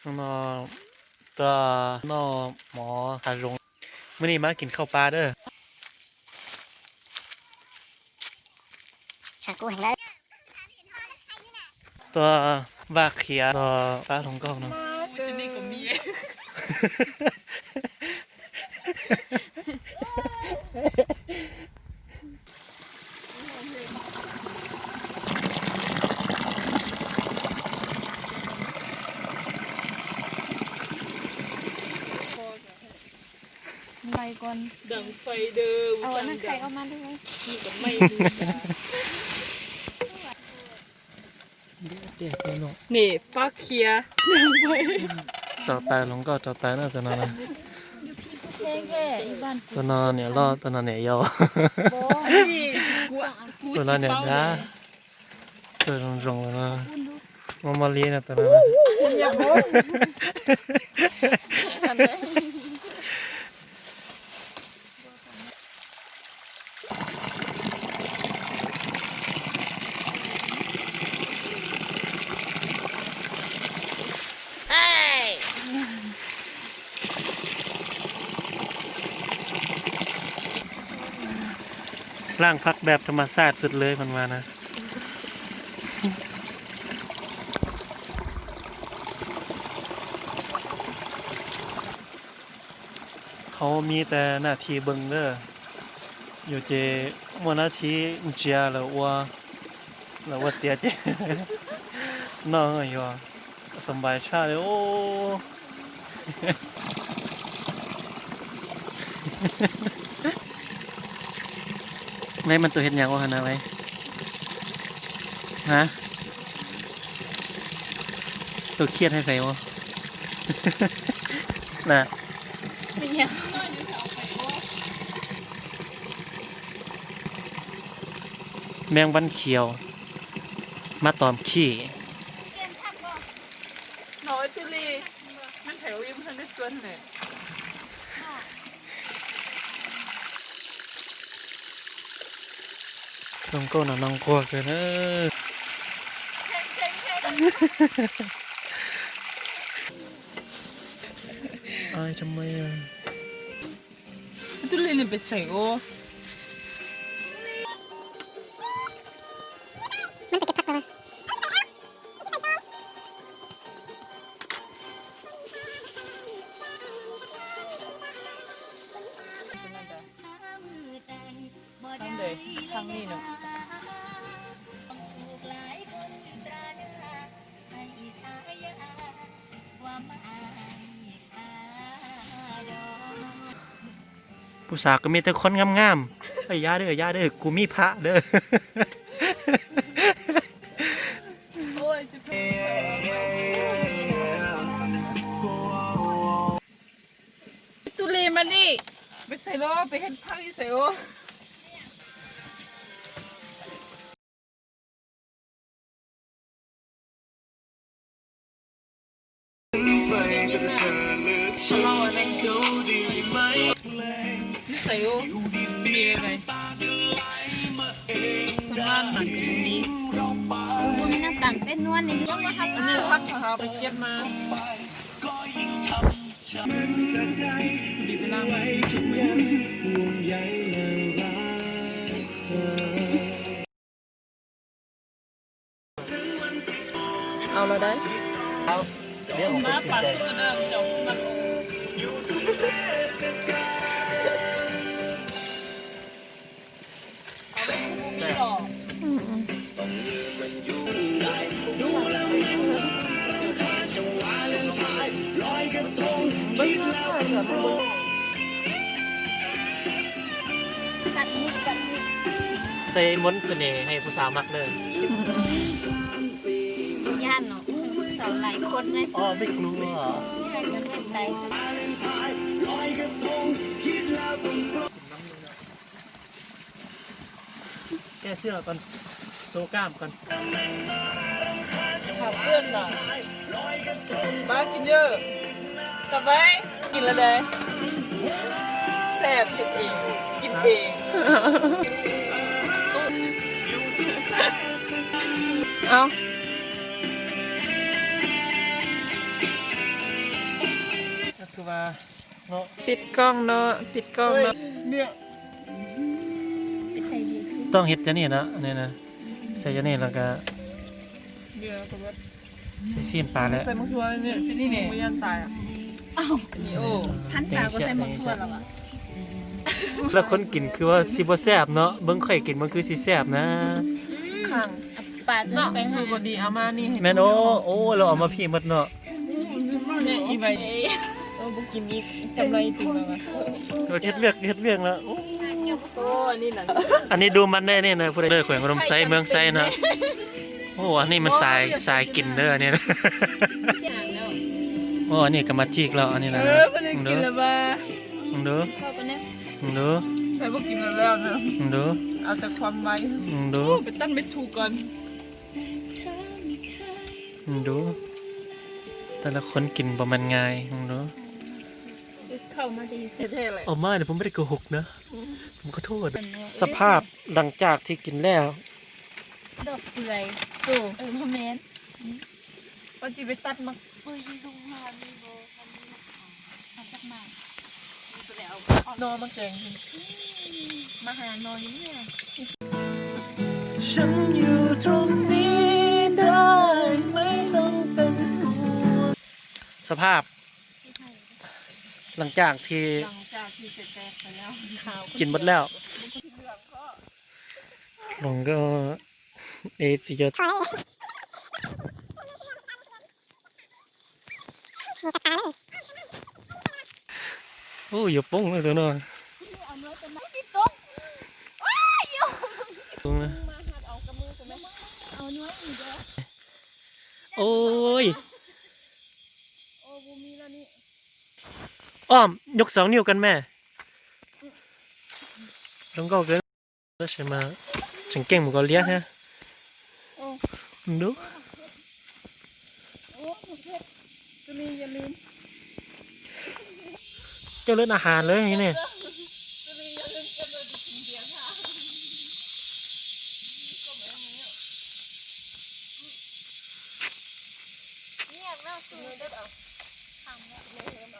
นอตัวน้อหมอหารงมื้อนี้มากินข้าวปลาเด้อช่างกูแห่งแล้วตัววาเขียตัวปลาทองกอกเนาะชินี่ก็มีใบก่อนดังไฟเดิมเอาอันนั้นใครเอามาด้วย นี่ก็ไม่มีเด็กเนาะนี่ป้าเคียดังไฟจอตายลงก็จอตายน่าจะนอนนะแค่แค่อีบ้าน ตัวนอนเนี่ยรอดตัวนอนเนี่ยยอ โบนี่กู ตัวนอนเนี่ยนะตัวรงๆแล้วนะมาเรียนนะตัวนั้นอย่าโบร่างพักแบบธรรมชาติสุดเลยมันมานะเขามีแต่หน้าที่เบิ่งเด้ออยู่เจมัวหน้าที่เจียแล้วว่าเตียเจ น้องอยู่สบายชาเลยโอ้ ไว้มันตัวเห็นอย่างว่าขนาดไรฮะตัวเครียดให้ใครวะ น่ะแมงวันเขียว มาตอมขี้ น้อยจิลีมันแถวยิ้มทันได้ส่วนเลยน้องโก้น่ะน้องกลัวเกินอายทำไมอ่ะ จิลีนี่ไปใส่โอมันไปเก็บผักมาทางเลยทางนี้เนาะผู้สาวก็มีแต่คนงามๆเอ้ยยาเด้อยาเด้อกูมีพระเด้อ โอ้ยจะตุลีมานี่ไปใส่โลไปเห็นพักที่ใส่โอใส่โอมีอะไรคนบ้านหนังนี้ บุญน้ำต่างเต้นนวลนี่ยังมาทำ อันนี้พักเขาไปเก็บมาดีไปนั่งเอาเราได้เอาเดี๋ยวผม มา ติด ปัด ใจ สู้เดิมจบมาเซมนต์เสน่ห์ให้ผู้สาวมักเลย ย่านเนาะสาวหลายคนเลย อ๋อไม่กลัว ย่านมันเล่นไป แก้เสื้อก่อนโซกล้ามก่อน ถามเพื่อนหน่อยบ้ากินเยอะกลับไปกินแล้วได้แซ่บเผ็ดเองกินเองเอา เนาะ ปิดกล้องเนาะปิดกล้องเนาะเนี่ย เป็นไทยดีขึ้น ต้องเฮ็ดจังนี้นะนี่นะใส่จังนี้แล้วก็ เนี่ยก็ว่า ใส่ซีนปลาแล้ว ใส่มะเขือเนี่ยจินี่เนี่ยไม่ยันตายอ่ะ อ้าว จินี่โอ้ พันตาก็ใส่หมกทั่วแล้วอ่ะ แล้วคนกินคือว่าสิบ่แซ่บเนาะเบิ่งข่อยกินมันคือสิแซ่บนะ ข้าง ปลาตัว เนาะ ไป สู หา บดีอามานี่ แม่นโอ้เราเอามาพี่หมดเนาะ เนี่ยอีใบโอ้บุกินอีกจำไรติ่งแล้ววะ เฮ็ดเวียกแล้วโอ้ โอ้อันนี้หนัง อันนี้ดูมันได้นี่นะผู้ใดเด้อแขวงอุดมไซเมืองไซนะโอ้อันนี้มันสายกินเด้อเนี่ยนะ ที่หางแล้ว โอ้อันนี้ก็มาจีกแล้วอันนี้นะ เพิ่นกินแล้วบ้า มึงดู เข้ากันเนี่ย มึงดู ไปบุกินแล้วนะ มึงดู เอาแต่ความไว มึงดู โอ้ไปตั้นไม่ถูกก่อน มึงดูแต่ละคนกินบ่มันง่ายมึงดู เข้ามาดีสุด เท่ๆเลย เอามาเนี่ยผมไม่ได้โกหกนะผมขอโทษสภาพหลังจากที่กินแล้ว ดอกเปื่อย สู้ พ่อแม่น ว่าจีไปตัดมา เปื่อยลุงมามีโบทำสักหน่อย นอนมาแกง มาหาหน่อยเนี่ย ฉันอยู่ตรงนี้ได้ไม่ต้องเป็นห่วงสภาพหลังจากที่ หลังจากที่เสร็จแจกไปแล้วขาว กินหมดแล้วลงก็เอจิจะโอ้ยอย่าป้งเลยตัวน้อยตรงนะ เอาน้อยอีกแล้ว โอ้ย โอ้บูมีแล้วนี่ อ้อมยกสองนิ้วกันแม่ลงก็เกินแล้วใช่ไหมฉันเก่งหมูกอเลียฮะมึงดู โอ้เพชรจะมีอย่าลืม เจ้าเลือดอาหารเลยนี่เนี่ย จะมีอย่าลืมกันเลยดิกินเบียร์ค่ะเนี่ยน่าสูดได้แบบทำเนี่ยเลยเห็นแบบ